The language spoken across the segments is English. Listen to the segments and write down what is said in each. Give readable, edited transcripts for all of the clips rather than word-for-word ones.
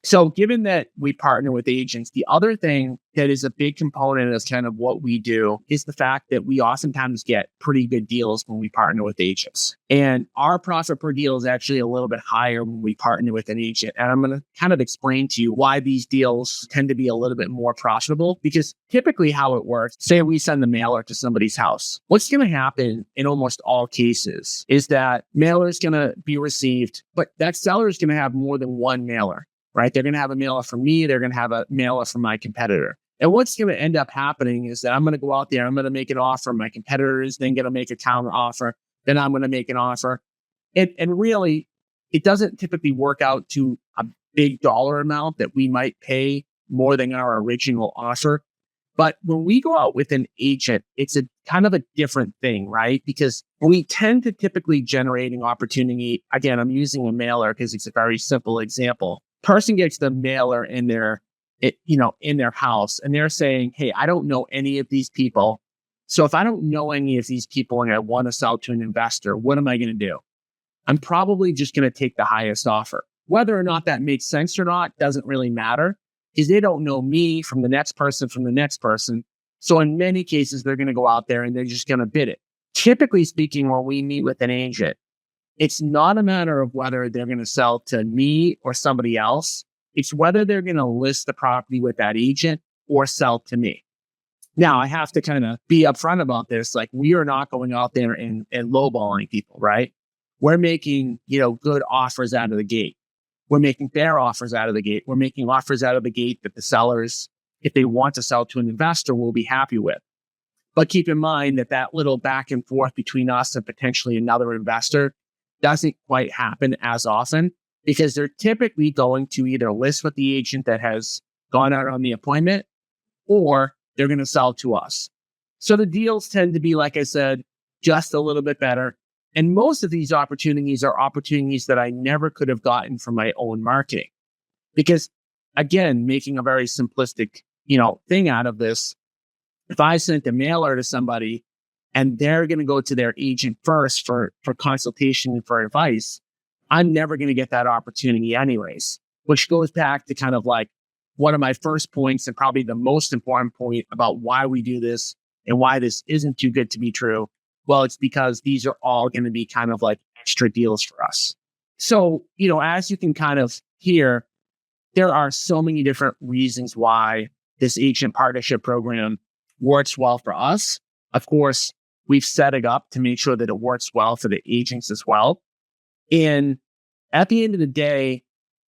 So given that we partner with agents, the other thing that is a big component of kind of what we do is the fact that we oftentimes get pretty good deals when we partner with agents. And our profit per deal is actually a little bit higher when we partner with an agent. And I'm going to kind of explain to you why these deals tend to be a little bit more profitable, because typically how it works, say we send the mailer to somebody's house. What's going to happen in almost all cases is that mailer is going to be received, but that seller is going to have more than one mailer. Right? They're going to have a mailer from me. They're going to have a mailer from my competitor. And what's going to end up happening is that I'm going to go out there. I'm going to make an offer. My competitor is then going to make a counter offer. Then I'm going to make an offer. And really, it doesn't typically work out to a big dollar amount that we might pay more than our original offer. But when we go out with an agent, it's a kind of a different thing, right? Because we tend to typically generate an opportunity. Again, I'm using a mailer because it's a very simple example. Person gets the mailer in their house, and they're saying, hey, I don't know any of these people. So if I don't know any of these people and I want to sell to an investor, what am I going to do? I'm probably just going to take the highest offer. Whether or not that makes sense or not doesn't really matter, because they don't know me from the next person from the next person. So in many cases, they're going to go out there and they're just going to bid it. Typically speaking, when we meet with an agent, it's not a matter of whether they're going to sell to me or somebody else. It's whether they're going to list the property with that agent or sell to me. Now, I have to kind of be upfront about this. Like, we are not going out there and lowballing people, right? We're making, good offers out of the gate. We're making fair offers out of the gate. We're making offers out of the gate that the sellers, if they want to sell to an investor, will be happy with. But keep in mind that little back and forth between us and potentially another investor doesn't quite happen as often, because they're typically going to either list with the agent that has gone out on the appointment, or they're going to sell to us. So the deals tend to be, like I said, just a little bit better. And most of these opportunities are opportunities that I never could have gotten from my own marketing. Because again, making a very simplistic, thing out of this, if I sent a mailer to somebody and they're going to go to their agent first for consultation and for advice, I'm never going to get that opportunity anyways, which goes back to kind of like one of my first points, and probably the most important point about why we do this and why this isn't too good to be true. Well, it's because these are all going to be kind of like extra deals for us. So, as you can kind of hear, there are so many different reasons why this agent partnership program works well for us. Of course, we've set it up to make sure that it works well for the agents as well. And at the end of the day,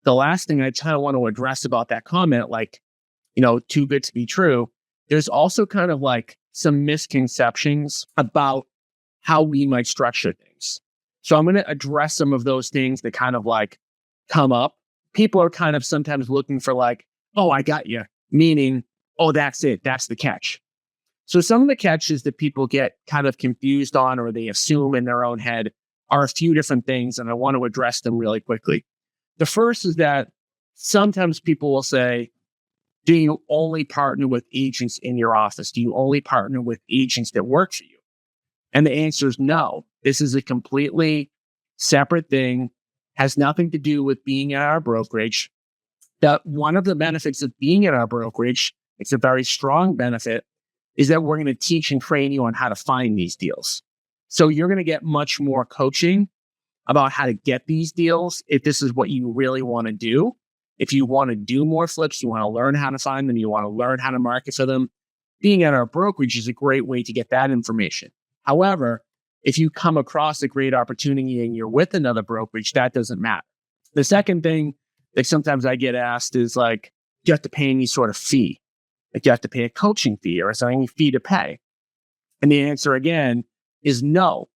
the last thing I kind of want to address about that comment, like, too good to be true, there's also kind of like some misconceptions about how we might structure things. So I'm going to address some of those things that kind of like come up. People are kind of sometimes looking for like, oh, I got you. Meaning, oh, that's it. That's the catch. So some of the catches that people get kind of confused on, or they assume in their own head, are a few different things, and I want to address them really quickly. The first is that sometimes people will say, do you only partner with agents in your office? Do you only partner with agents that work for you? And the answer is no. This is a completely separate thing, has nothing to do with being at our brokerage. That one of the benefits of being at our brokerage, it's a very strong benefit, is that we're going to teach and train you on how to find these deals. So you're going to get much more coaching about how to get these deals if this is what you really want to do. If you want to do more flips, you want to learn how to find them, you want to learn how to market for them, being at our brokerage is a great way to get that information. However, if you come across a great opportunity and you're with another brokerage, that doesn't matter. The second thing that sometimes I get asked is like, do you have to pay any sort of fee? Like, do you have to pay a coaching fee, or is there any fee to pay? And the answer again is no,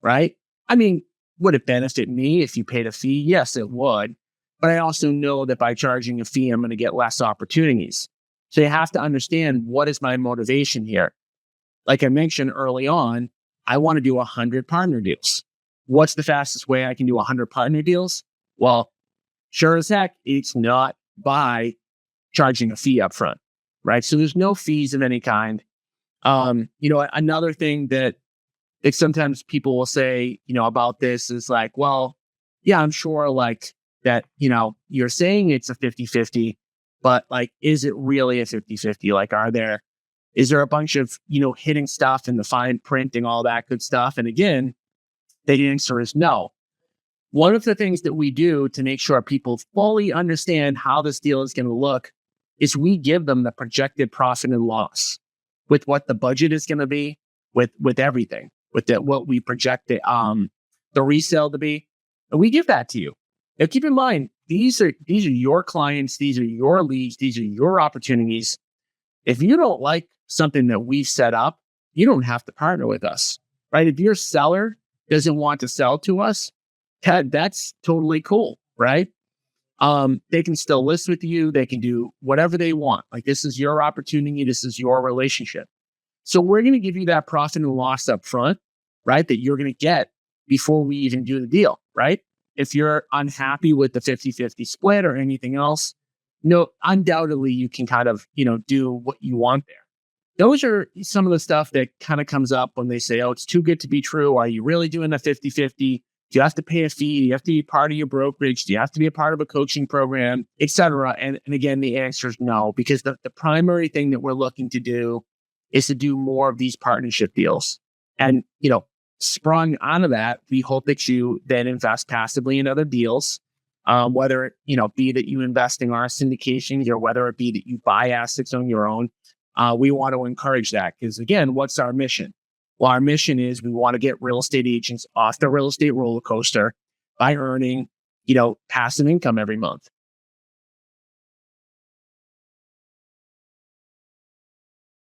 right? I mean, would it benefit me if you paid a fee? Yes, it would. But I also know that by charging a fee, I'm going to get less opportunities. So you have to understand, what is my motivation here? Like I mentioned early on, I want to do 100 partner deals. What's the fastest way I can do 100 partner deals? Well, sure as heck, it's not by charging a fee up front, right? So there's no fees of any kind. Another thing that sometimes people will say, about this is like, well, yeah, I'm sure like that, you're saying it's a 50-50, but like, is it really a 50-50? Like, is there a bunch of, hidden stuff in the fine print and all that good stuff? And again, the answer is no. One of the things that we do to make sure people fully understand how this deal is going to look is we give them the projected profit and loss with what the budget is going to be, with everything, what we project the resale to be. And we give that to you. Now, keep in mind, these are your clients, these are your leads, these are your opportunities. If you don't like something that we've set up, you don't have to partner with us, right? If your seller doesn't want to sell to us, that's totally cool, right? They can still list with you. They can do whatever they want. Like, this is your opportunity. This is your relationship. So we're going to give you that profit and loss up front, right? That you're going to get before we even do the deal, right? If you're unhappy with the 50-50 split or anything else, undoubtedly you can kind of, do what you want there. Those are some of the stuff that kind of comes up when they say, oh, it's too good to be true. Are you really doing a 50-50? Do you have to pay a fee? Do you have to be part of your brokerage? Do you have to be a part of a coaching program, et cetera? And again, the answer is no, because the primary thing that we're looking to do is to do more of these partnership deals. And, sprung out of that, we hope that you then invest passively in other deals, whether it, be that you invest in our syndications or whether it be that you buy assets on your own. We want to encourage that because, again, what's our mission? Well, our mission is we want to get real estate agents off the real estate roller coaster by earning, passive income every month.